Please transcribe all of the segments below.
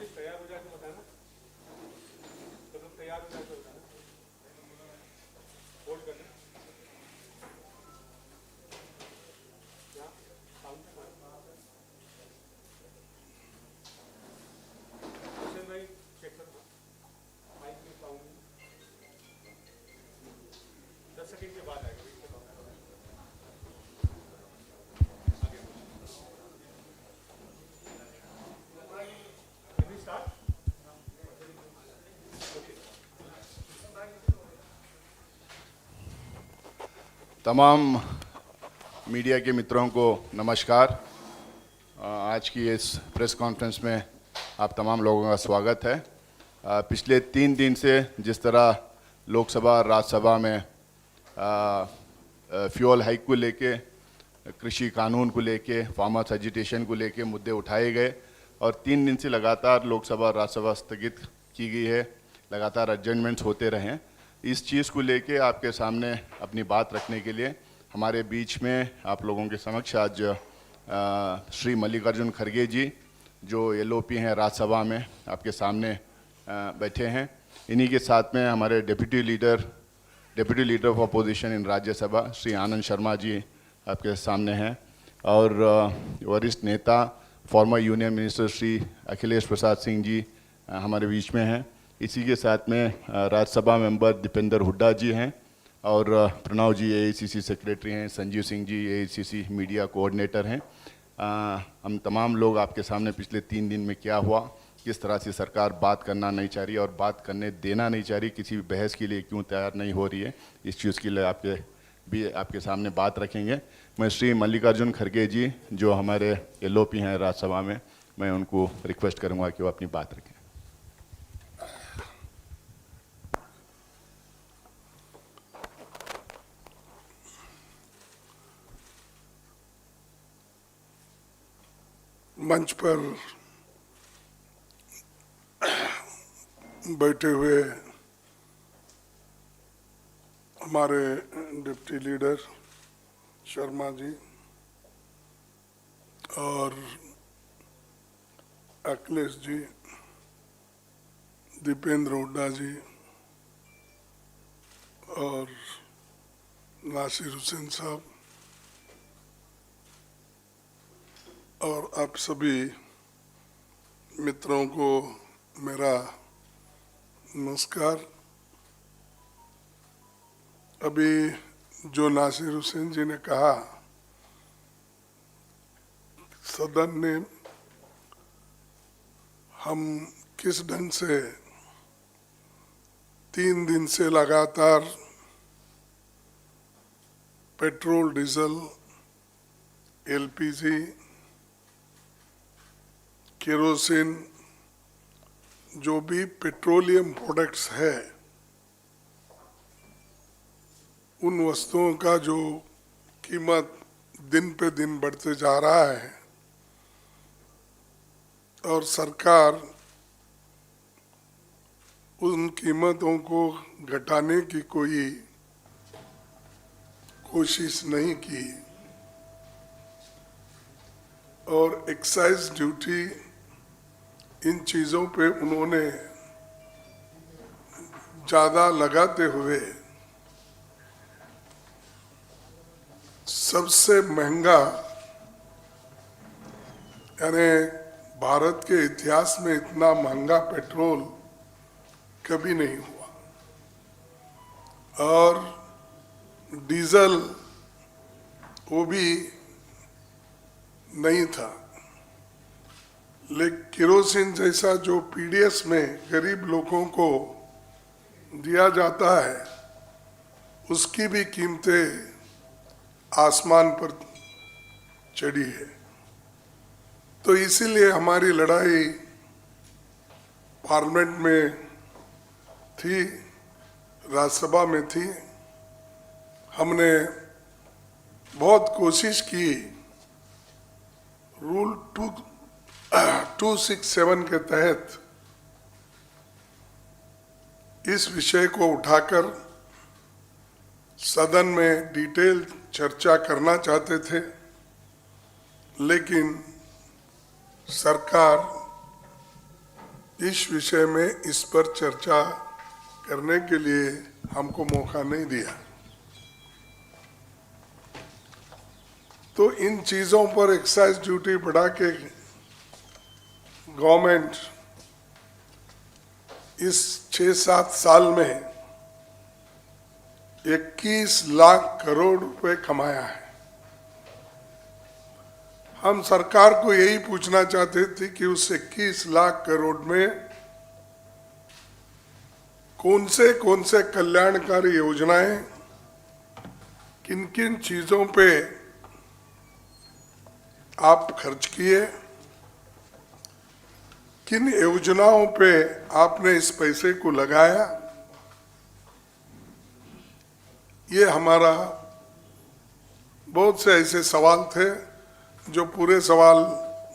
Scientist तैयार हो जाके बताना, तो लोग तैयार हो जाके बताना, होल्ड करना। क्या साउंड क्वेश्चन भाई चेक करना, माइक में साउंड 10 सेकंड के बाद आएगा। तमाम मीडिया के मित्रों को नमस्कार। आज की इस प्रेस कॉन्फ्रेंस में आप तमाम लोगों का स्वागत है। पिछले 3 दिन से जिस तरह लोकसभा और राज्यसभा में फ्यूल हाइक को लेके, कृषि कानून को लेके, फार्मर्स एजिटेशन को लेके मुद्दे उठाए गए और 3 दिन से लगातार लोकसभा और राज्यसभा स्थगित की गई है, लगातार एडजर्नमेंट्स होते रहे हैं। इस चीज़ को लेके आपके सामने अपनी बात रखने के लिए हमारे बीच में आप लोगों के समक्ष आज श्री मल्लिकार्जुन खड़गे जी, जो एलओपी हैं राज्यसभा में, आपके सामने बैठे हैं। इन्हीं के साथ में हमारे deputy leader of opposition in Rajya Sabha Shri Anand Sharma ji आपके सामने हैं और वरिष्ठ नेता former union minister Shri Akhilesh Prasad Singh ji हमारे बीच में हैं। इसी के साथ में राज्यसभा मेंबर दीपेंद्र हुड्डा जी हैं और प्रणव जी एआईसीसी सेक्रेटरी हैं, Sanjeev Singh ji AICC media coordinator हैं। हम तमाम लोग आपके सामने पिछले 3 दिन में क्या हुआ, किस तरह से सरकार बात करना नहीं चाह रही और बात करने देना नहीं चाह रही, किसी भी बहस के लिए क्यों तैयार नहीं हो रही है, इस चीज़ के लिए आपके सामने बात रखेंगे। मैं श्री मल्लिकार्जुन खड़गे जी, जो हमारे एलओपी हैं राज्यसभा में, मैं उनको रिक्वेस्ट करूँगा कि वो अपनी बात रखें। मंच पर बैठे हुए हमारे डिप्टी लीडर शर्मा जी और अखिलेश जी, दीपेंद्र हुड्डा जी और नासिर हुसैन साहब और आप सभी मित्रों को मेरा नमस्कार। अभी जो नासिर हुसैन जी ने कहा, सदन ने हम किस ढंग से 3 दिन से लगातार पेट्रोल, डीजल, एलपीजी, केरोसिन, जो भी पेट्रोलियम प्रोडक्ट्स है, उन वस्तुओं का जो कीमत दिन पे दिन बढ़ते जा रहा है और सरकार उन कीमतों को घटाने की कोई कोशिश नहीं की और एक्साइज ड्यूटी, इन चीज़ों पे उन्होंने ज़्यादा लगाते हुए सबसे महंगा, यानी भारत के इतिहास में इतना महंगा पेट्रोल कभी नहीं हुआ और डीजल वो भी नहीं था। लेकिन केरोसिन जैसा जो पीडीएस में गरीब लोगों को दिया जाता है, उसकी भी कीमतें आसमान पर चढ़ी है। तो इसीलिए हमारी लड़ाई पार्लियामेंट में थी, राज्यसभा में थी। हमने बहुत कोशिश की रूल 267 के तहत इस विषय को उठाकर सदन में डिटेल चर्चा करना चाहते थे, लेकिन सरकार इस विषय में इस पर चर्चा करने के लिए हमको मौका नहीं दिया। तो इन चीजों पर एक्साइज ड्यूटी बढ़ा के गवर्नमेंट इस 6-7 साल में 21 लाख करोड़ रुपए कमाया है। हम सरकार को यही पूछना चाहते थे कि उस 21 लाख करोड़ में कौन से कल्याणकारी योजनाएं, किन किन चीजों पे आप खर्च किए, किन योजनाओं पे आपने इस पैसे को लगाया। ये हमारा बहुत से ऐसे सवाल थे जो पूरे सवाल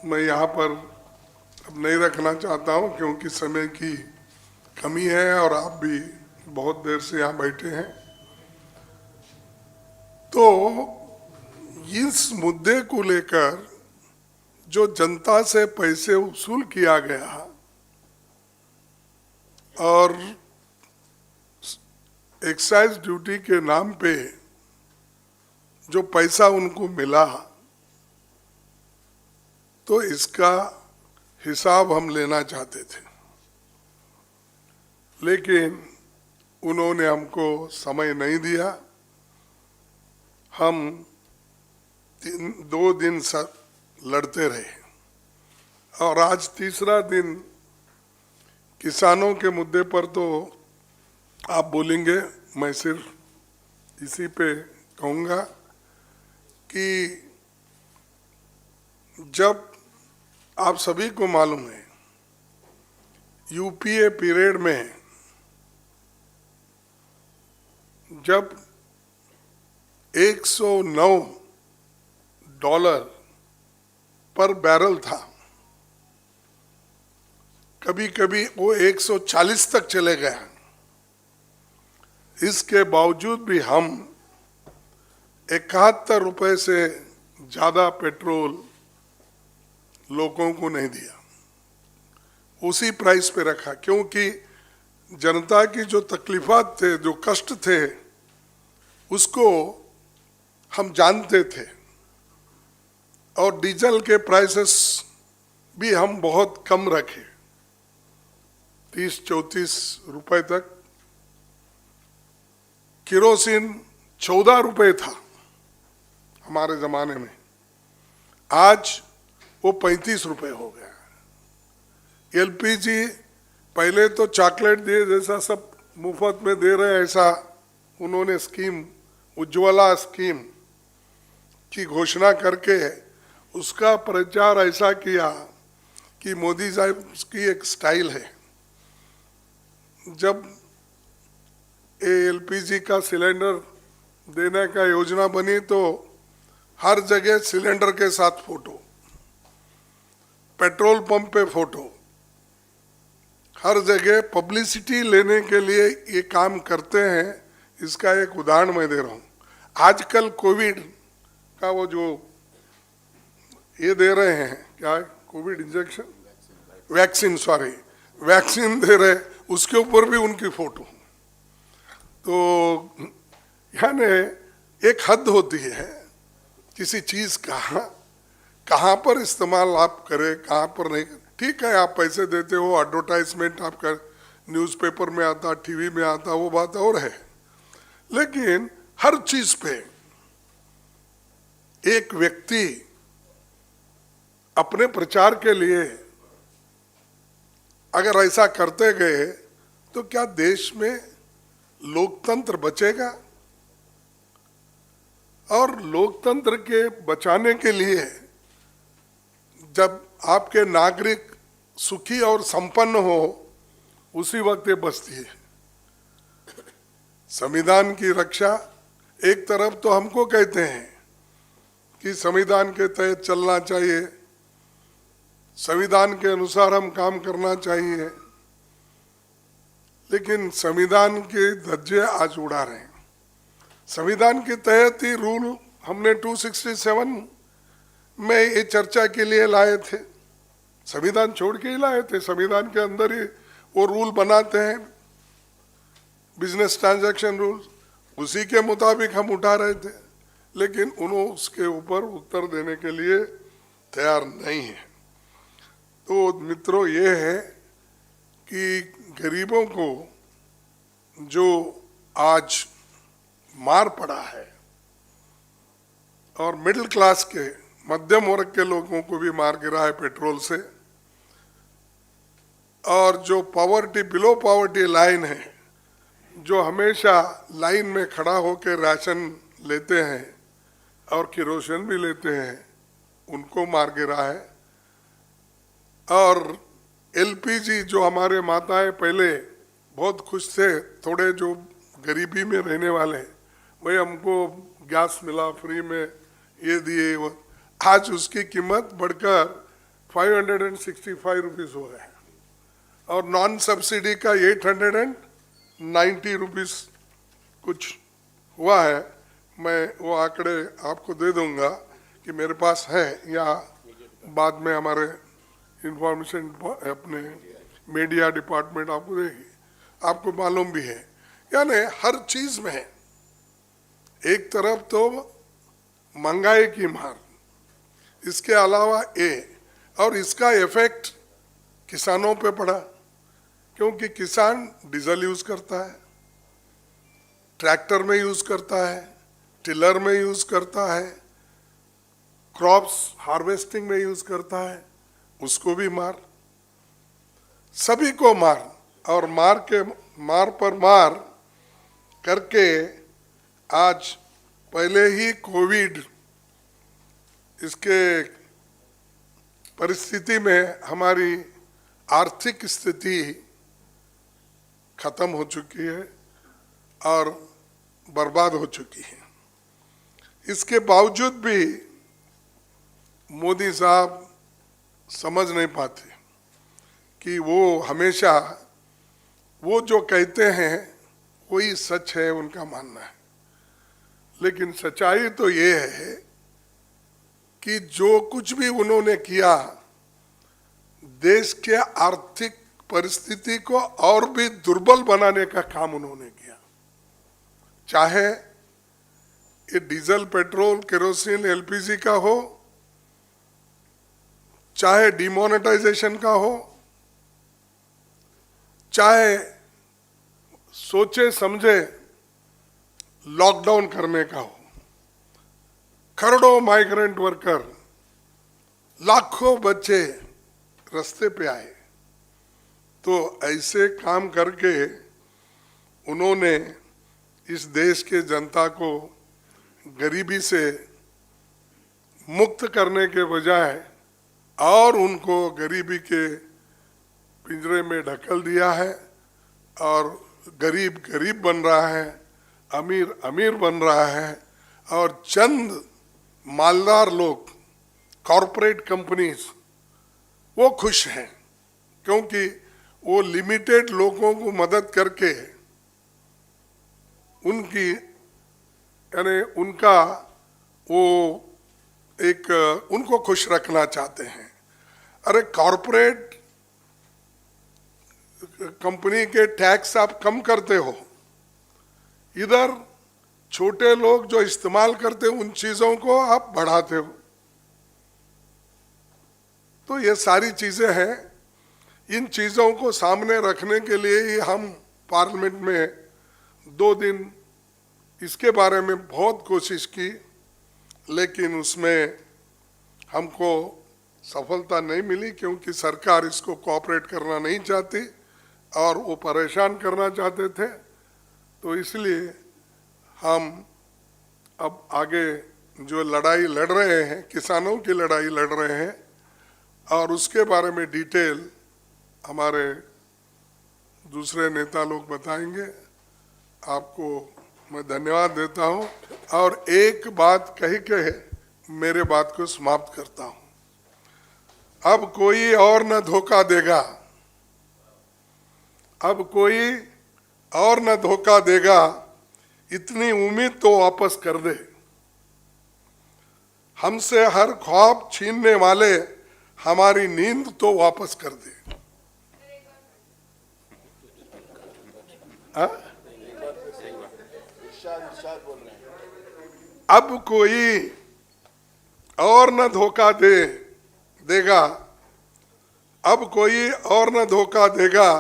मैं यहाँ पर अब नहीं रखना चाहता हूँ, क्योंकि समय की कमी है और आप भी बहुत देर से यहाँ बैठे हैं। तो इस मुद्दे को लेकर जो जनता से पैसे वसूल किया गया और एक्साइज ड्यूटी के नाम पे जो पैसा उनको मिला, तो इसका हिसाब हम लेना चाहते थे, लेकिन उन्होंने हमको समय नहीं दिया। हम 2 दिन लड़ते रहे और आज तीसरा दिन किसानों के मुद्दे पर तो आप बोलेंगे। मैं सिर्फ इसी पे कहूँगा कि जब आप सभी को मालूम है यूपीए पीरियड में जब $109 पर बैरल था, कभी कभी वो 140 तक चले गया। इसके बावजूद भी हम 71 रुपए से ज्यादा पेट्रोल लोगों को नहीं दिया, उसी प्राइस पे रखा, क्योंकि जनता की जो तकलीफात थे, जो कष्ट थे, उसको हम जानते थे। और डीजल के प्राइसेस भी हम बहुत कम रखे, 30-34 रुपए तक। केरोसिन 14 रुपए था हमारे जमाने में, आज वो 35 रुपए हो गया। एलपीजी पहले तो चॉकलेट दिए जैसा सब मुफ्त में दे रहे, ऐसा उन्होंने स्कीम, उज्ज्वला स्कीम की घोषणा करके उसका प्रचार ऐसा किया कि मोदी साहब की एक स्टाइल है। जब एलपीजी का सिलेंडर देने का योजना बनी तो हर जगह सिलेंडर के साथ फोटो, पेट्रोल पंप पे फोटो, हर जगह पब्लिसिटी लेने के लिए ये काम करते हैं। इसका एक उदाहरण मैं दे रहा हूँ। आजकल कोविड का वो जो ये दे रहे हैं, क्या कोविड इंजेक्शन, वैक्सीन दे रहे, उसके ऊपर भी उनकी फोटो। तो यानी एक हद होती है किसी चीज का, कहाँ पर इस्तेमाल आप करें, कहाँ पर नहीं। ठीक है, आप पैसे देते हो, एडवर्टाइजमेंट आपका न्यूज़पेपर में आता, टीवी में आता, वो बात और है, लेकिन हर चीज पे एक व्यक्ति अपने प्रचार के लिए अगर ऐसा करते गए तो क्या देश में लोकतंत्र बचेगा? और लोकतंत्र के बचाने के लिए जब आपके नागरिक सुखी और संपन्न हो, उसी वक्त ये बचती है। संविधान की रक्षा एक तरफ तो हमको कहते हैं कि संविधान के तहत चलना चाहिए, संविधान के अनुसार हम काम करना चाहिए, लेकिन संविधान के धज्जे आज उड़ा रहे हैं। संविधान के तहत ही रूल हमने 267 में ये चर्चा के लिए लाए थे संविधान छोड़ के ही लाए थे, संविधान के अंदर ही वो रूल बनाते हैं, बिजनेस ट्रांजैक्शन रूल, उसी के मुताबिक हम उठा रहे थे, लेकिन उन्होंने उसके ऊपर उत्तर देने के लिए तैयार नहीं है। तो मित्रों, ये है कि गरीबों को जो आज मार पड़ा है और मिडिल क्लास के, मध्यम वर्ग के लोगों को भी मार गिरा है पेट्रोल से, और जो पॉवर्टी, बिलो पॉवर्टी लाइन है, जो हमेशा लाइन में खड़ा होकर राशन लेते हैं और किरोसिन भी लेते हैं, उनको मार गिरा है। और एलपीजी, जो हमारे माताएं पहले बहुत खुश थे, थोड़े जो गरीबी में रहने वाले, भाई हमको गैस मिला फ्री में, ये दिए वो, आज उसकी कीमत बढ़कर 565 रुपीज हो गया है, और नॉन सब्सिडी का 890 रुपीज कुछ हुआ है। मैं वो आंकड़े आपको दे दूंगा कि मेरे पास है, या बाद में हमारे इंफॉर्मेशन अपने मीडिया डिपार्टमेंट आपको देगी, आपको मालूम भी है। यानी हर चीज में है, एक तरफ तो महंगाई की मार, इसके अलावा और इसका इफेक्ट किसानों पे पड़ा, क्योंकि किसान डीजल यूज करता है, ट्रैक्टर में यूज करता है, टिलर में यूज करता है, क्रॉप्स हार्वेस्टिंग में यूज करता है, उसको भी मार, सभी को मार, और मार पर मार करके आज पहले ही कोविड, इसके परिस्थिति में हमारी आर्थिक स्थिति खत्म हो चुकी है और बर्बाद हो चुकी है। इसके बावजूद भी मोदी साहब समझ नहीं पाते कि वो हमेशा वो जो कहते हैं वही सच है, उनका मानना है। लेकिन सच्चाई तो ये है कि जो कुछ भी उन्होंने किया, देश के आर्थिक परिस्थिति को और भी दुर्बल बनाने का काम उन्होंने किया। चाहे ये डीजल, पेट्रोल, केरोसिन, एलपीजी का हो, चाहे डिमोनेटाइजेशन का हो, चाहे सोचे समझे लॉकडाउन करने का हो, करोड़ों माइग्रेंट वर्कर, लाखों बच्चे रास्ते पे आए। तो ऐसे काम करके उन्होंने इस देश के जनता को गरीबी से मुक्त करने के बजाय और उनको गरीबी के पिंजरे में ढकेल दिया है, और गरीब गरीब बन रहा है, अमीर अमीर बन रहा है, और चंद मालदार लोग, कॉरपोरेट कंपनीज, वो खुश हैं, क्योंकि वो लिमिटेड लोगों को मदद करके उनकी, यानी उनका वो एक, उनको खुश रखना चाहते हैं। अरे कॉरपोरेट कंपनी के टैक्स आप कम करते हो, इधर छोटे लोग जो इस्तेमाल करते हैं उन चीजों को आप बढ़ाते हो। तो ये सारी चीजें हैं, इन चीजों को सामने रखने के लिए ही हम पार्लियामेंट में 2 दिन इसके बारे में बहुत कोशिश की, लेकिन उसमें हमको सफलता नहीं मिली, क्योंकि सरकार इसको कोऑपरेट करना नहीं चाहती और वो परेशान करना चाहते थे। तो इसलिए हम अब आगे जो लड़ाई लड़ रहे हैं, किसानों की लड़ाई लड़ रहे हैं, और उसके बारे में डिटेल हमारे दूसरे नेता लोग बताएंगे। आपको मैं धन्यवाद देता हूं, और एक बात कही के मेरे बात को समाप्त करता हूं। अब कोई और न धोखा देगा, अब कोई और न धोखा देगा, इतनी उम्मीद तो वापस कर दे। हमसे हर ख्वाब छीनने वाले हमारी नींद तो वापस कर दे। हाँ? अब कोई और न धोखा देगा, अब कोई और न धोखा देगा,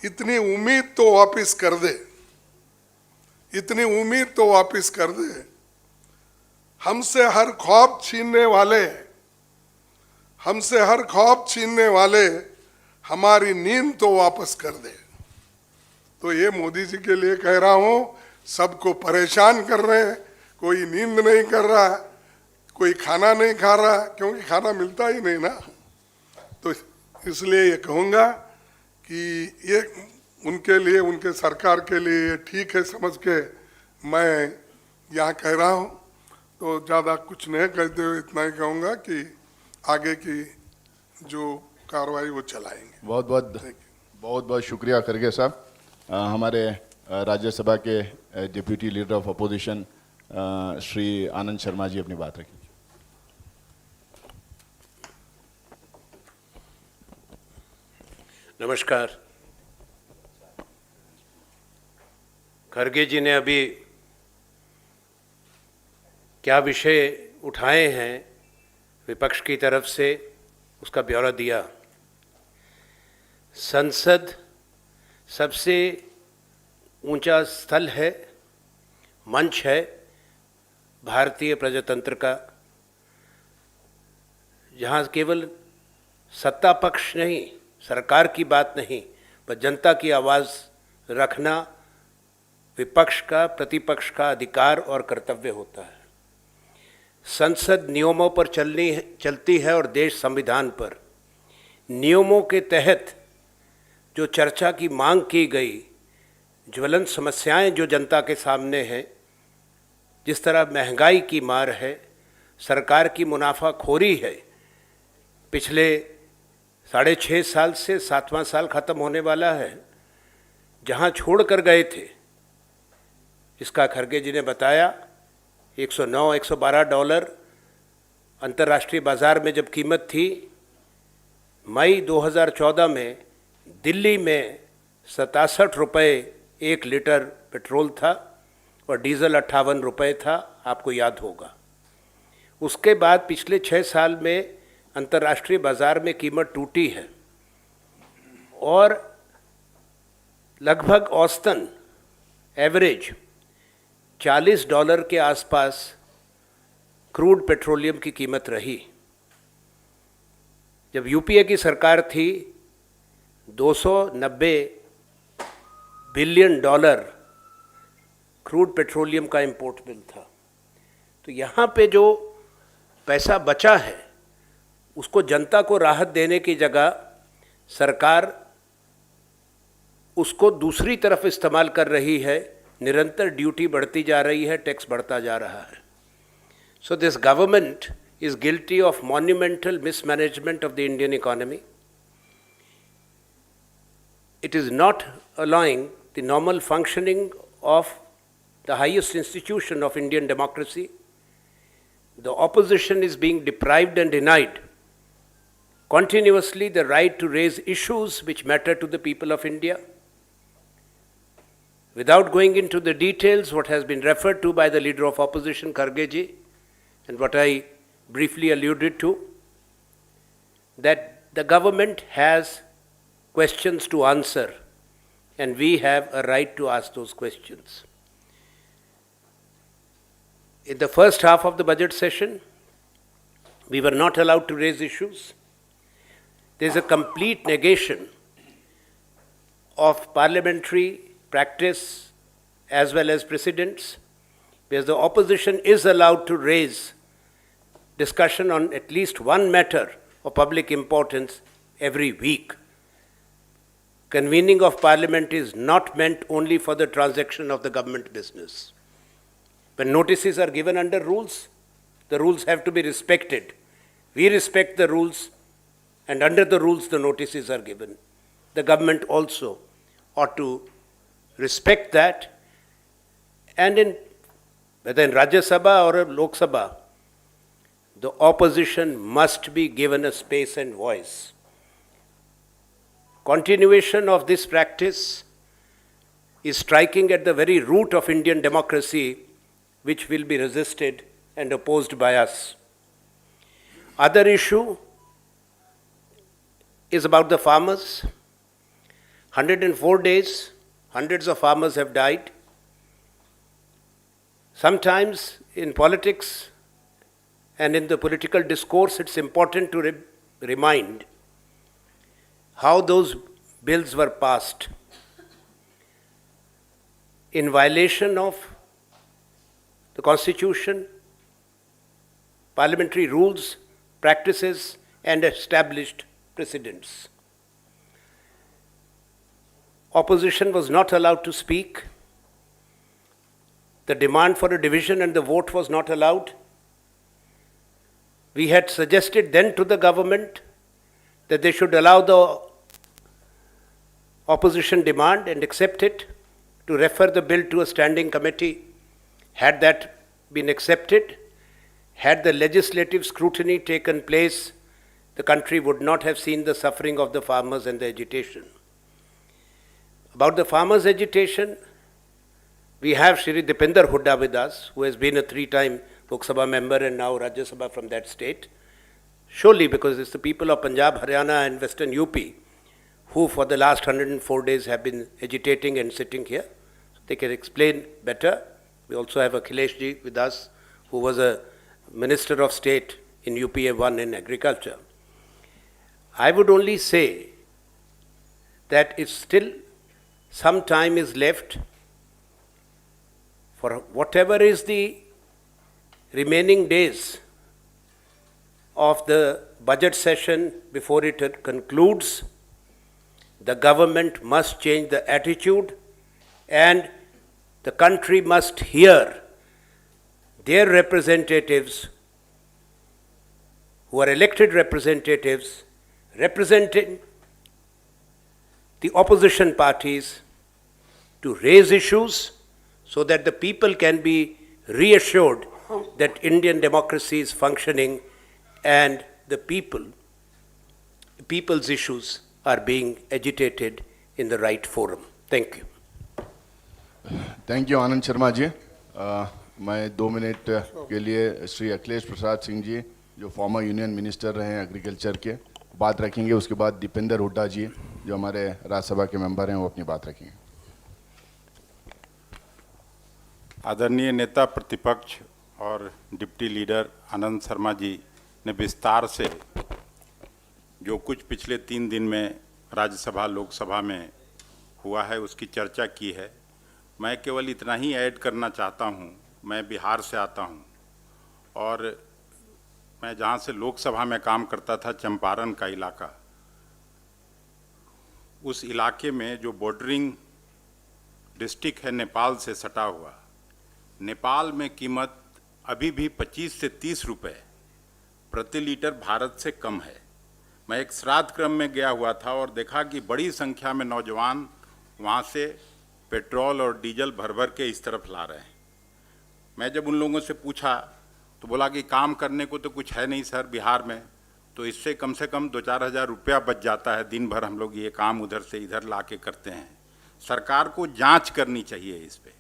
इतनी उम्मीद तो वापस कर दे, इतनी उम्मीद तो वापस कर दे। हमसे हर ख्वाब छीनने वाले, हमसे हर ख्वाब छीनने वाले, हमारी नींद तो वापस कर दे। तो ये मोदी जी के लिए कह रहा हूं, सबको परेशान कर रहे हैं, कोई नींद नहीं कर रहा, कोई खाना नहीं खा रहा, क्योंकि खाना मिलता ही नहीं ना। तो इसलिए ये कहूँगा कि ये उनके लिए, उनके सरकार के लिए ये ठीक है समझ के मैं यहाँ कह रहा हूँ। तो ज़्यादा कुछ नहीं कहते हुए इतना ही कहूँगा कि आगे की जो कार्रवाई वो चलाएंगे। बहुत बहुत शुक्रिया खड़गे साहब। हमारे राज्यसभा के deputy leader of opposition Shri Anand Sharma ji अपनी बात रखें। नमस्कार। खड़गे जी ने अभी क्या विषय उठाए हैं विपक्ष की तरफ से, उसका ब्यौरा दिया। संसद सबसे ऊंचा स्थल है, मंच है भारतीय प्रजातंत्र का, जहाँ केवल सत्ता पक्ष नहीं, सरकार की बात नहीं, पर जनता की आवाज़ रखना विपक्ष का, प्रतिपक्ष का अधिकार और कर्तव्य होता है। संसद नियमों पर चलती है और देश संविधान पर। नियमों के तहत जो चर्चा की मांग की गई, ज्वलंत समस्याएं जो जनता के सामने हैं, जिस तरह महंगाई की मार है, सरकार की मुनाफाखोरी है, पिछले 6.5 साल से 7वां साल ख़त्म होने वाला है, जहां छोड़ कर गए थे, इसका खड़गे जी ने बताया। 109-112 डॉलर अंतर्राष्ट्रीय बाज़ार में जब कीमत थी, मई 2014 में दिल्ली में 67 रुपये 1 लीटर पेट्रोल था और डीजल 58 रुपये था, आपको याद होगा। उसके बाद पिछले 6 साल में अंतर्राष्ट्रीय बाज़ार में कीमत टूटी है और लगभग औसतन एवरेज $40 के आसपास क्रूड पेट्रोलियम की कीमत रही। जब यूपीए की सरकार थी, $290 बिलियन क्रूड पेट्रोलियम का इंपोर्ट बिल था। तो यहाँ पे जो पैसा बचा है, उसको जनता को राहत देने की जगह सरकार उसको दूसरी तरफ इस्तेमाल कर रही है। निरंतर ड्यूटी बढ़ती जा रही है, टैक्स बढ़ता जा रहा है। So this government is guilty of monumental mismanagement of the Indian economy. It is not allowing the normal functioning of the highest institution of Indian democracy. The opposition is being deprived and denied continuously the right to raise issues which matter to the people of India. Without going into the details, what has been referred to by the leader of opposition, Kharge ji, and what I briefly alluded to, that the government has questions to answer, and we have a right to ask those questions. In the first half of the budget session, we were not allowed to raise issues. There is a complete negation of parliamentary practice as well as precedents, where the opposition is allowed to raise discussion on at least one matter of public importance every week. Convening of parliament is not meant only for the transaction of the government business. When notices are given under rules, the rules have to be respected. We respect the rules, and under the rules the notices are given. The government also ought to respect that, and whether in Rajya Sabha or Lok Sabha, the opposition must be given a space and voice. Continuation of this practice is striking at the very root of Indian democracy, which will be resisted and opposed by us. Other issue is about the farmers. 104 days, hundreds of farmers have died. Sometimes in politics and in the political discourse, it's important to remind how those bills were passed in violation of the Constitution, parliamentary rules, practices, and established precedents. Opposition was not allowed to speak. The demand for a division and the vote was not allowed. We had suggested then to the government that they should allow the opposition demand and accept it, to refer the bill to a standing committee. Had that been accepted, had the legislative scrutiny taken place, the country would not have seen the suffering of the farmers and the agitation. About the farmers' agitation, we have Shri Dipinder Hooda with us, who has been a 3-time Lok Sabha member and now Rajya Sabha from that state. Surely because it's the people of Punjab, Haryana and Western UP who for the last 104 days have been agitating and sitting here. They can explain better. We also have Akhilesh ji with us, who was a Minister of State in UPA 1 in agriculture. I would only say that if still some time is left for whatever is the remaining days of the budget session before it concludes, the government must change the attitude and the country must hear their representatives, who are elected representatives, representing the opposition parties, to raise issues so that the people can be reassured that Indian democracy is functioning and the people's issues are being agitated in the right forum. Thank you. Thank you Anand Sharma ji. मैं 2 minute के लिए श्री अखिलेश प्रसाद सिंह जी, जो farmer union minister रहे हैं agriculture के, बात रखेंगे। उसके बाद दीपेंद्र हुड्डा जी, जो हमारे राज्यसभा के मेंबर हैं, वो अपनी बात रखेंगे। आदरणीय नेता प्रतिपक्ष और डिप्टी लीडर आनंद शर्मा जी ने विस्तार से जो कुछ पिछले 3 दिन में राज्यसभा लोकसभा में हुआ है उसकी चर्चा की है। मैं केवल इतना ही ऐड करना चाहता हूं, मैं बिहार से आता हूं और मैं जहां से लोकसभा में काम करता था, चंपारण का इलाका, उस इलाके में जो बॉर्डरिंग डिस्ट्रिक्ट है नेपाल से सटा हुआ, नेपाल में कीमत अभी भी 25 से 30 रुपए प्रति लीटर भारत से कम है। मैं एक श्राद्ध क्रम में गया हुआ था और देखा कि बड़ी संख्या में नौजवान वहाँ से पेट्रोल और डीजल भर भर के इस तरफ ला रहे हैं। मैं जब उन लोगों से पूछा तो बोला कि काम करने को तो कुछ है नहीं सर बिहार में, तो इससे कम से कम 2-4 हज़ार रुपया बच जाता है, दिन भर हम लोग ये काम उधर से इधर ला के करते हैं। सरकार को जांच करनी चाहिए इस पे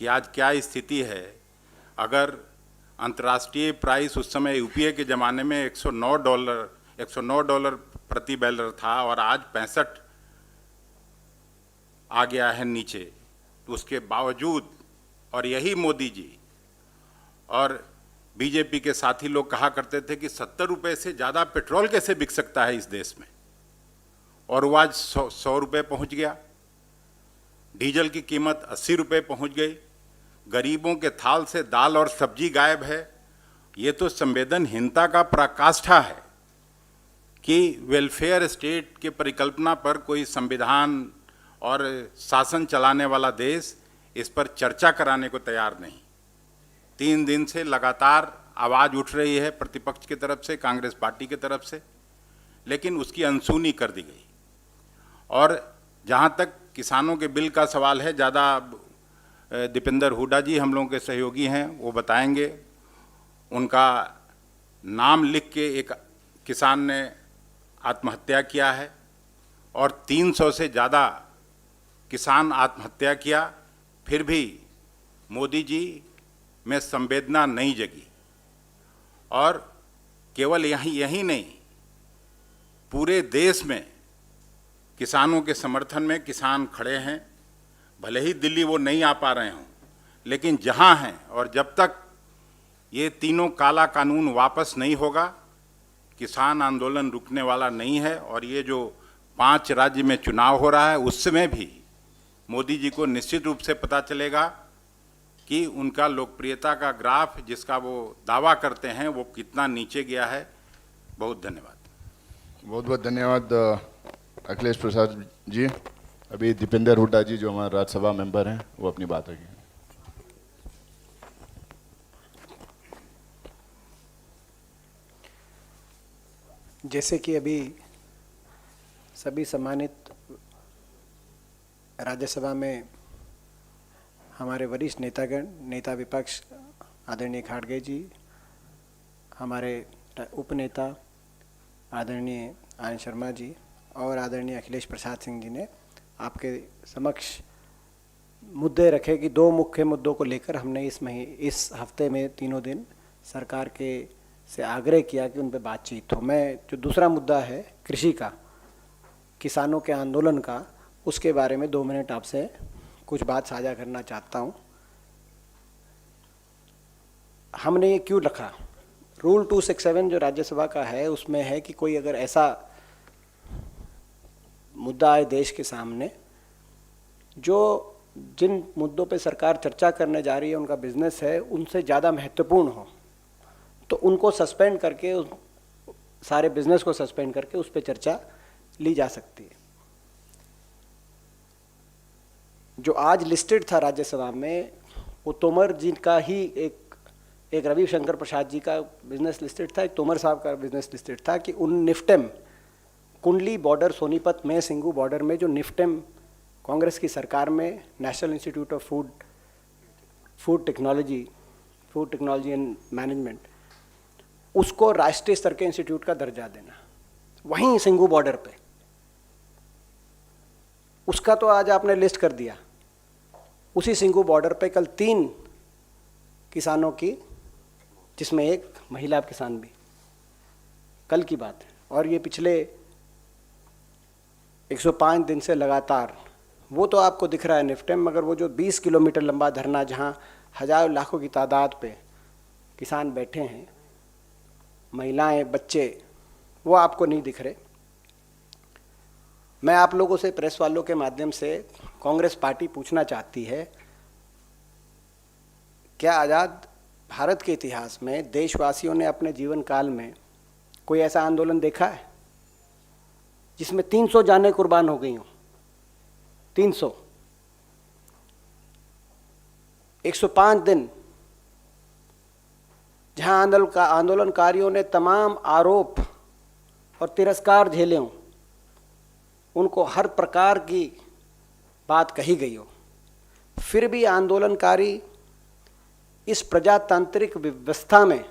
कि आज क्या स्थिति है। अगर अंतर्राष्ट्रीय प्राइस उस समय यूपीए के ज़माने में $109 प्रति बैरल था और आज 65 आ गया है नीचे, तो उसके बावजूद, और यही मोदी जी और बीजेपी के साथी लोग कहा करते थे कि 70 रुपये से ज़्यादा पेट्रोल कैसे बिक सकता है इस देश में, और वो आज 100 रुपये पहुँच गया। डीजल की कीमत 80 रुपये पहुँच गई। गरीबों के थाल से दाल और सब्जी गायब है। ये तो संवेदनहीनता का पराकाष्ठा है कि वेलफेयर स्टेट के परिकल्पना पर कोई संविधान और शासन चलाने वाला देश इस पर चर्चा कराने को तैयार नहीं। 3 दिन से लगातार आवाज़ उठ रही है प्रतिपक्ष की तरफ से, कांग्रेस पार्टी की तरफ से, लेकिन उसकी अनसुनी कर दी गई। और जहाँ तक किसानों के बिल का सवाल है, ज़्यादा दीपेंद्र हुड्डा जी हम लोगों के सहयोगी हैं, वो बताएंगे। उनका नाम लिख के एक किसान ने आत्महत्या किया है और 300 से ज़्यादा किसान आत्महत्या किया, फिर भी मोदी जी में संवेदना नहीं जगी। और केवल यही नहीं, पूरे देश में किसानों के समर्थन में किसान खड़े हैं। भले ही दिल्ली वो नहीं आ पा रहे हों, लेकिन जहां हैं, और जब तक ये तीनों काला कानून वापस नहीं होगा, किसान आंदोलन रुकने वाला नहीं है। और ये जो 5 राज्य में चुनाव हो रहा है, उसमें भी मोदी जी को निश्चित रूप से पता चलेगा कि उनका लोकप्रियता का ग्राफ, जिसका वो दावा करते हैं, वो कितना नीचे गया है। बहुत धन्यवाद। बहुत बहुत धन्यवाद अखिलेश प्रसाद जी। अभी दीपेंद्र हुड्डा जी जो हमारे राज्यसभा मेंबर हैं, वो अपनी बात रखेंगे। जैसे कि अभी सभी सम्मानित राज्यसभा में हमारे वरिष्ठ नेता विपक्ष आदरणीय खाड़गे जी, हमारे उपनेता आदरणीय आनंद शर्मा जी और आदरणीय अखिलेश प्रसाद सिंह जी ने आपके समक्ष मुद्दे रखे कि 2 मुख्य मुद्दों को लेकर हमने इस हफ्ते में तीनों दिन सरकार के से आग्रह किया कि उन पर बातचीत हो। मैं जो दूसरा मुद्दा है कृषि का, किसानों के आंदोलन का, उसके बारे में 2 मिनट आपसे कुछ बात साझा करना चाहता हूँ। हमने ये क्यों रखा, रूल 267 जो राज्यसभा का है, उसमें है कि कोई अगर ऐसा मुद्दा आए देश के सामने जो जिन मुद्दों पे सरकार चर्चा करने जा रही है, उनका बिजनेस है, उनसे ज़्यादा महत्वपूर्ण हो, तो उनको सस्पेंड करके, सारे बिजनेस को सस्पेंड करके उस पर चर्चा ली जा सकती है। जो आज लिस्टेड था राज्यसभा में, वो तोमर जी का ही एक रविशंकर प्रसाद जी का बिजनेस लिस्टेड था, एक तोमर साहब का बिजनेस लिस्टेड था कि उन निफ्टेम, कुंडली बॉर्डर सोनीपत में सिंगू बॉर्डर में जो निफ्टेम कांग्रेस की सरकार में national institute of food technology and management, उसको राष्ट्रीय स्तर के इंस्टीट्यूट का दर्जा देना, वहीं सिंगू बॉर्डर पे, उसका तो आज आपने लिस्ट कर दिया। उसी सिंगू बॉर्डर पे कल 3 किसानों की, जिसमें एक महिला किसान भी, कल की बात है। और ये पिछले 105 दिन से लगातार, वो तो आपको दिख रहा है निफ्टेम, मगर वो जो 20 किलोमीटर लंबा धरना, जहां हजारों लाखों की तादाद पे किसान बैठे हैं, महिलाएं, बच्चे, वो आपको नहीं दिख रहे। मैं आप लोगों से, प्रेस वालों के माध्यम से, कांग्रेस पार्टी पूछना चाहती है, क्या आज़ाद भारत के इतिहास में देशवासियों ने अपने जीवन काल में कोई ऐसा आंदोलन देखा है जिसमें 300 जानें कुर्बान हो गई हों? 300, 105 दिन जहां आंदोलनकारियों ने तमाम आरोप और तिरस्कार झेले हों, उनको हर प्रकार की बात कही गई हो, फिर भी आंदोलनकारी इस प्रजातांत्रिक व्यवस्था में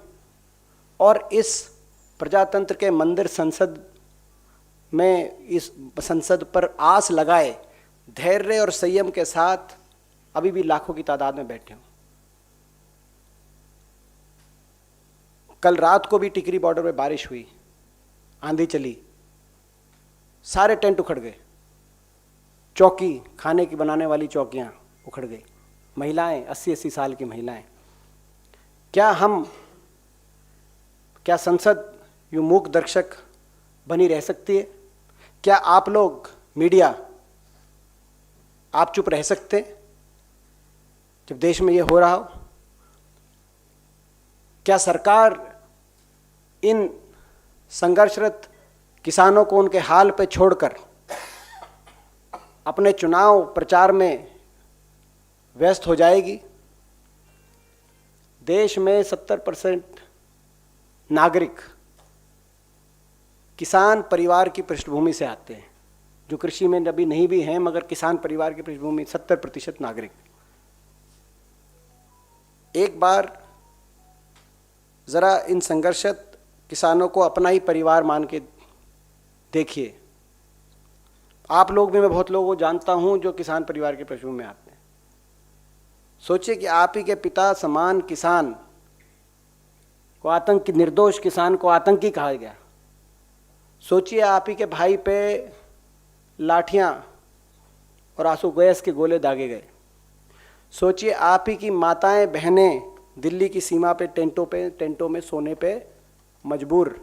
और इस प्रजातंत्र के मंदिर संसद में, इस संसद पर आस लगाए धैर्य और संयम के साथ अभी भी लाखों की तादाद में बैठे हों। कल रात को भी टिकरी बॉर्डर में बारिश हुई, आंधी चली, सारे टेंट उखड़ गए, चौकी, खाने की बनाने वाली चौकियां उखड़ गई, महिलाएं, 80-80 साल की महिलाएं। क्या संसद यूं मूक दर्शक बनी रह सकती है? क्या आप लोग मीडिया, आप चुप रह सकते जब देश में ये हो रहा हो? क्या सरकार इन संघर्षरत किसानों को उनके हाल पे छोड़कर अपने चुनाव प्रचार में व्यस्त हो जाएगी? देश में 70% नागरिक किसान परिवार की पृष्ठभूमि से आते हैं, जो कृषि में अभी नहीं भी हैं, मगर किसान परिवार की पृष्ठभूमि, 70% नागरिक। एक बार जरा इन संघर्षरत किसानों को अपना ही परिवार मान के देखिए। आप लोग भी, मैं बहुत लोगों को जानता हूं जो किसान परिवार के पशु में आते हैं। सोचिए कि आप ही के पिता समान किसान को आतंकी, निर्दोष किसान को आतंकी कहा गया। सोचिए आप ही के भाई पे लाठियां और आंसू गैस के गोले दागे गए। सोचिए आप ही की माताएं बहनें दिल्ली की सीमा पे टेंटों में सोने पे मजबूर।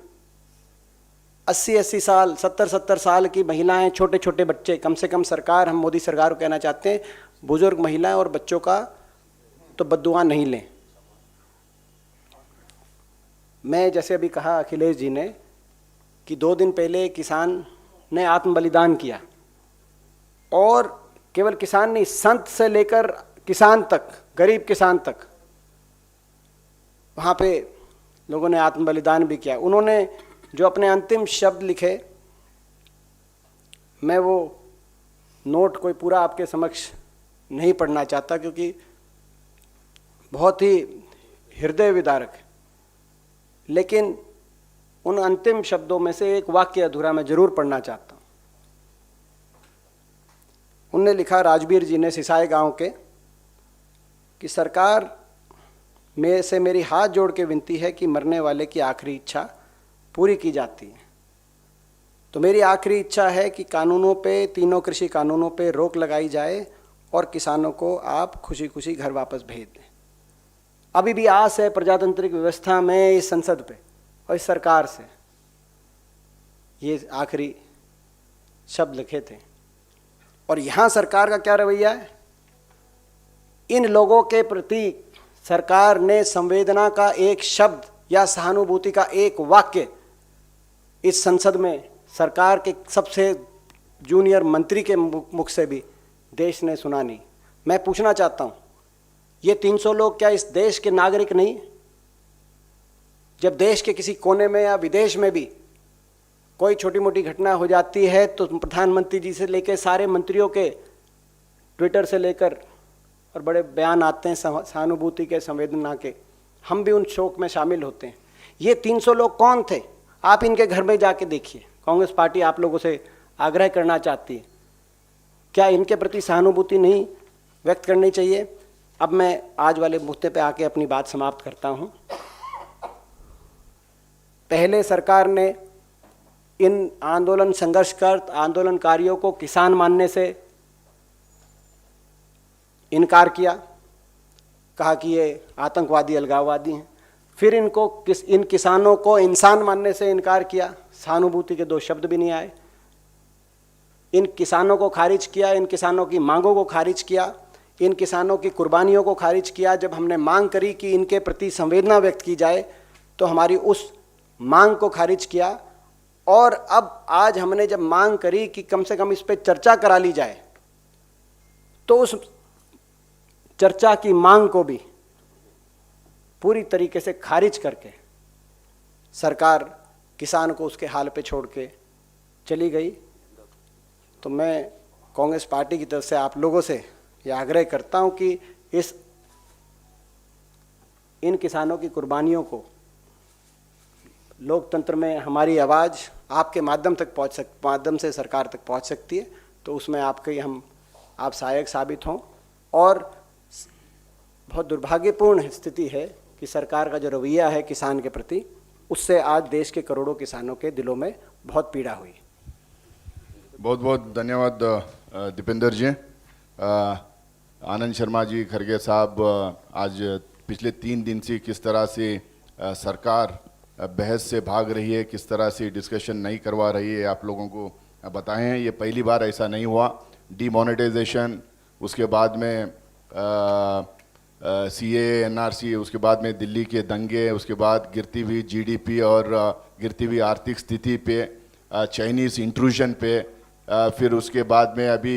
80-80 साल, 70-70 साल की महिलाएं, छोटे छोटे बच्चे। कम से कम सरकार, हम मोदी सरकार को कहना चाहते हैं, बुजुर्ग महिलाएं और बच्चों का तो बद्दुआ नहीं लें। मैं जैसे अभी कहा अखिलेश जी ने कि 2 दिन पहले किसान ने आत्म बलिदान किया, और केवल किसान नहीं, संत से लेकर किसान तक, गरीब किसान तक, वहाँ पे लोगों ने आत्म बलिदान भी किया। उन्होंने जो अपने अंतिम शब्द लिखे, मैं वो नोट कोई पूरा आपके समक्ष नहीं पढ़ना चाहता क्योंकि बहुत ही हृदय विदारक है, लेकिन उन अंतिम शब्दों में से एक वाक्य अधूरा मैं जरूर पढ़ना चाहता हूँ। उनने लिखा, राजबीर जी ने, सिसाई गांव के, कि सरकार में से मेरी हाथ जोड़ के विनती है कि मरने वाले की आखिरी इच्छा पूरी की जाती है। तो मेरी आखिरी इच्छा है कि कानूनों पे, तीनों कृषि कानूनों पे रोक लगाई जाए और किसानों को आप खुशी खुशी घर वापस भेज दें। अभी भी आस है प्रजातांत्रिक व्यवस्था में, इस संसद पे और इस सरकार से। ये आखिरी शब्द लिखे थे। और यहाँ सरकार का क्या रवैया है? इन लोगों के प्रति सरकार ने संवेदना का एक शब्द या सहानुभूति का एक वाक्य इस संसद में सरकार के सबसे जूनियर मंत्री के मुख से भी देश ने सुना नहीं। मैं पूछना चाहता हूँ, ये 300 लोग क्या इस देश के नागरिक नहीं? जब देश के किसी कोने में या विदेश में भी कोई छोटी मोटी घटना हो जाती है तो प्रधानमंत्री जी से लेकर सारे मंत्रियों के ट्विटर से लेकर और बड़े बयान आते हैं सहानुभूति के, संवेदना के। हम भी उन शोक में शामिल होते हैं। ये 300 लोग कौन थे? आप इनके घर में जाके देखिए। कांग्रेस पार्टी आप लोगों से आग्रह करना चाहती है, क्या इनके प्रति सहानुभूति नहीं व्यक्त करनी चाहिए? अब मैं आज वाले मुद्दे पे आके अपनी बात समाप्त करता हूं। पहले सरकार ने इन आंदोलनकारियों को किसान मानने से इनकार किया, कहा कि ये आतंकवादी, अलगाववादी हैं। फिर इन किसानों को इंसान मानने से इनकार किया, सहानुभूति के 2 शब्द भी नहीं आए। इन किसानों को खारिज किया, इन किसानों की मांगों को खारिज किया, इन किसानों की कुर्बानियों को खारिज किया। जब हमने मांग करी कि इनके प्रति संवेदना व्यक्त की जाए तो हमारी उस मांग को खारिज किया। और अब आज हमने जब मांग करी कि कम से कम इस पर चर्चा करा ली जाए, तो उस चर्चा की मांग को भी पूरी तरीके से खारिज करके सरकार किसान को उसके हाल पे छोड़ के चली गई। तो मैं कांग्रेस पार्टी की तरफ से आप लोगों से यह आग्रह करता हूं कि इन किसानों की कुर्बानियों को, लोकतंत्र में हमारी आवाज़ आपके माध्यम से सरकार तक पहुंच सकती है, तो उसमें आप सहायक साबित हों। और बहुत दुर्भाग्यपूर्ण स्थिति है कि सरकार का जो रवैया है किसान के प्रति, उससे आज देश के करोड़ों किसानों के दिलों में बहुत पीड़ा हुई। बहुत बहुत धन्यवाद दीपेंद्र जी। आनंद शर्मा जी, खरगे साहब, आज पिछले 3 दिन से किस तरह से सरकार बहस से भाग रही है, किस तरह से डिस्कशन नहीं करवा रही है, आप लोगों को बताए हैं। ये पहली बार ऐसा नहीं हुआ। डीमोनेटाइजेशन, उसके बाद में CAA, NRC, उसके बाद में दिल्ली के दंगे, उसके बाद गिरती हुई GDP और गिरती हुई आर्थिक स्थिति पे, चाइनीज़ इंट्रूजन पे, फिर उसके बाद में अभी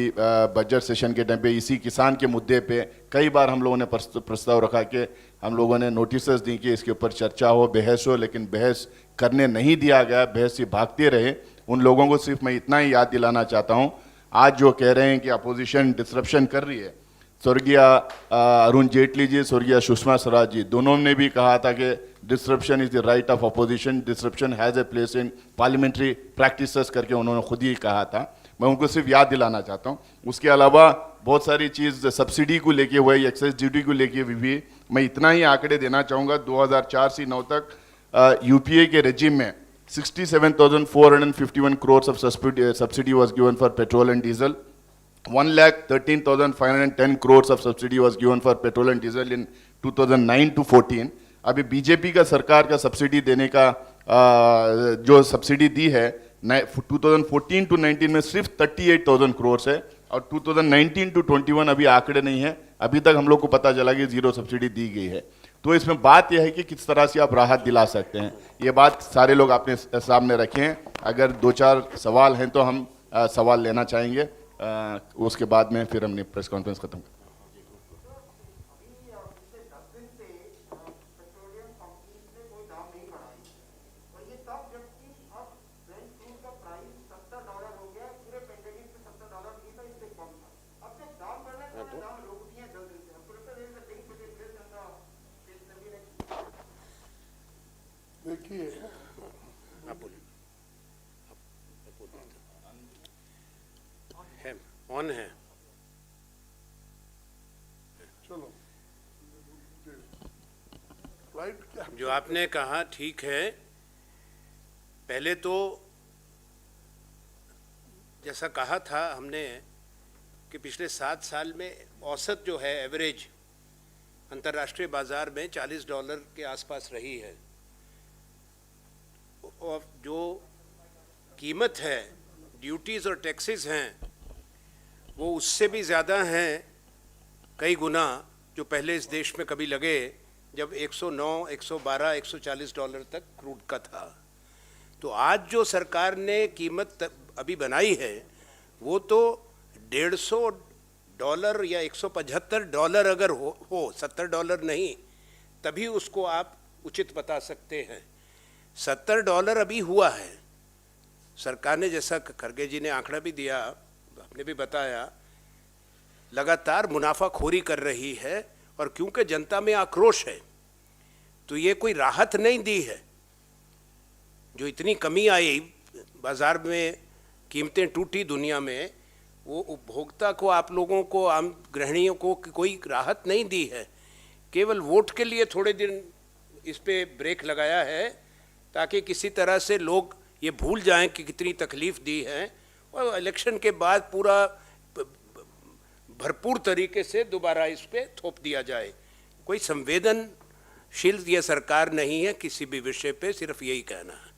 बजट सेशन के टाइम पे इसी किसान के मुद्दे पे कई बार हम लोगों ने प्रस्ताव रखा कि हम लोगों ने नोटिसेस दी कि इसके ऊपर चर्चा हो, बहस हो, लेकिन बहस करने नहीं दिया गया, बहस से भागते रहे। उन लोगों को सिर्फ मैं इतना ही याद दिलाना चाहता हूँ, आज जो कह रहे हैं कि अपोजिशन डिसरप्शन कर रही है, स्वर्गीय अरुण जेटली जी, स्वर्गीय सुषमा स्वराज जी, दोनों ने भी कहा था कि disruption is the right of opposition, disruption has a place in parliamentary practices करके उन्होंने खुद ही कहा था। मैं उनको सिर्फ याद दिलाना चाहता हूँ। उसके अलावा बहुत सारी चीज़ सब्सिडी को लेके हुए, एक्साइज ड्यूटी को लेके भी मैं इतना ही आंकड़े देना चाहूँगा। 2004 से 9 तक यूपीए के रेजिम में 67,451 crores of subsidy was given for petrol and diesel. 1,13,510 crores of subsidy was given for petrol and diesel in 2009 to 14. अभी बीजेपी का सरकार का सब्सिडी देने का जो सब्सिडी दी है 2014 टू 19 में सिर्फ 38,000 crores है, और 2019 टू 21 अभी आंकड़े नहीं है। अभी तक हम लोग को पता चला कि जीरो सब्सिडी दी गई है। तो इसमें बात यह है कि किस तरह से आप राहत दिला सकते हैं, ये बात सारे लोग अपने सामने रखें। अगर 2-4 सवाल हैं तो हम सवाल लेना चाहेंगे, उसके बाद में फिर हमने प्रेस कॉन्फ्रेंस खत्म। देखिए, आप बोलिए। है, ऑन है। चलो लाइट क्या जो आपने कहा ठीक है। पहले तो जैसा कहा था हमने कि पिछले 7 साल में औसत जो है एवरेज अंतर्राष्ट्रीय बाजार में $40 के आसपास रही है, और जो कीमत है, ड्यूटीज़ और टैक्सेस हैं, वो उससे भी ज़्यादा हैं कई गुना जो पहले इस देश में कभी लगे, जब 109, 112, $140 तक क्रूड का था। तो आज जो सरकार ने कीमत अभी बनाई है वो तो $150 या $175 अगर हो $70 नहीं, तभी उसको आप उचित बता सकते हैं। $70 अभी हुआ है। सरकार ने, जैसा खरगे जी ने आंकड़ा भी दिया, आपने भी बताया, लगातार मुनाफाखोरी कर रही है, और क्योंकि जनता में आक्रोश है तो ये कोई राहत नहीं दी है। जो इतनी कमी आई बाजार में, कीमतें टूटी दुनिया में, वो उपभोक्ता को, आप लोगों को, आम गृहिणियों को कोई राहत नहीं दी है। केवल वोट के लिए थोड़े दिन इस पे ब्रेक लगाया है, ताकि किसी तरह से लोग ये भूल जाएं कि कितनी तकलीफ़ दी है, और इलेक्शन के बाद पूरा भरपूर तरीके से दोबारा इस पे थोप दिया जाए। कोई संवेदनशील ये सरकार नहीं है किसी भी विषय पे, सिर्फ यही कहना है।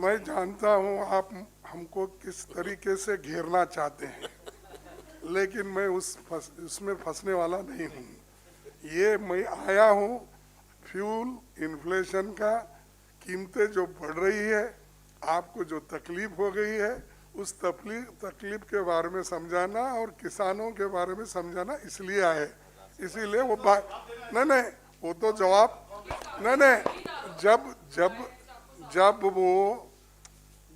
मैं जानता हूं आप हमको किस तरीके से घेरना चाहते हैं, लेकिन मैं उसमें फंसने वाला नहीं हूं। ये मैं आया हूं फ्यूल इन्फ्लेशन का, कीमतें जो बढ़ रही है, आपको जो तकलीफ हो गई है, उस तकलीफ के बारे में समझाना और किसानों के बारे में समझाना इसलिए आए। इसीलिए वो नहीं, वो तो जवाब नहीं, जब वो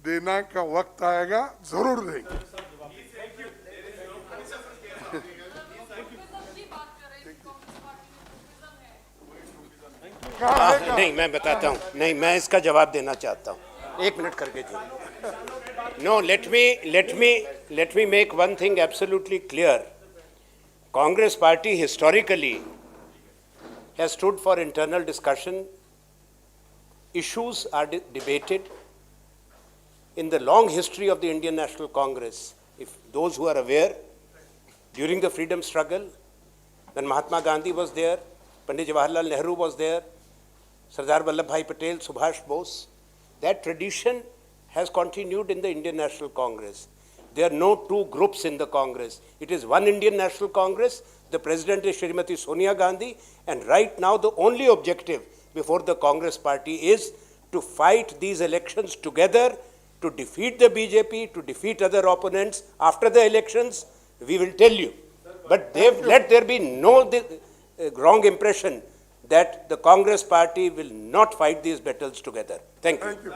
देना का वक्त आएगा जरूर देंगे। नहीं, मैं बताता हूँ, नहीं, मैं इसका जवाब देना चाहता हूँ। 1 मिनट करके जी। No, let me make one thing absolutely clear. Congress party historically has stood for internal discussion. Issues are debated in the long history of the Indian National Congress. If those who are aware, during the freedom struggle, when Mahatma Gandhi was there, Pandit Jawaharlal Nehru was there, Sardar Vallabhbhai Patel, Subhash Bose, that tradition has continued in the Indian National Congress. There are no two groups in the Congress. It is one Indian National Congress. The President is Shrimati Sonia Gandhi, and right now the only objective before the Congress party is to fight these elections together, to defeat the BJP, to defeat other opponents. After the elections, we will tell you. But let there be no wrong impression that the Congress party will not fight these battles together. Thank you. Thank you.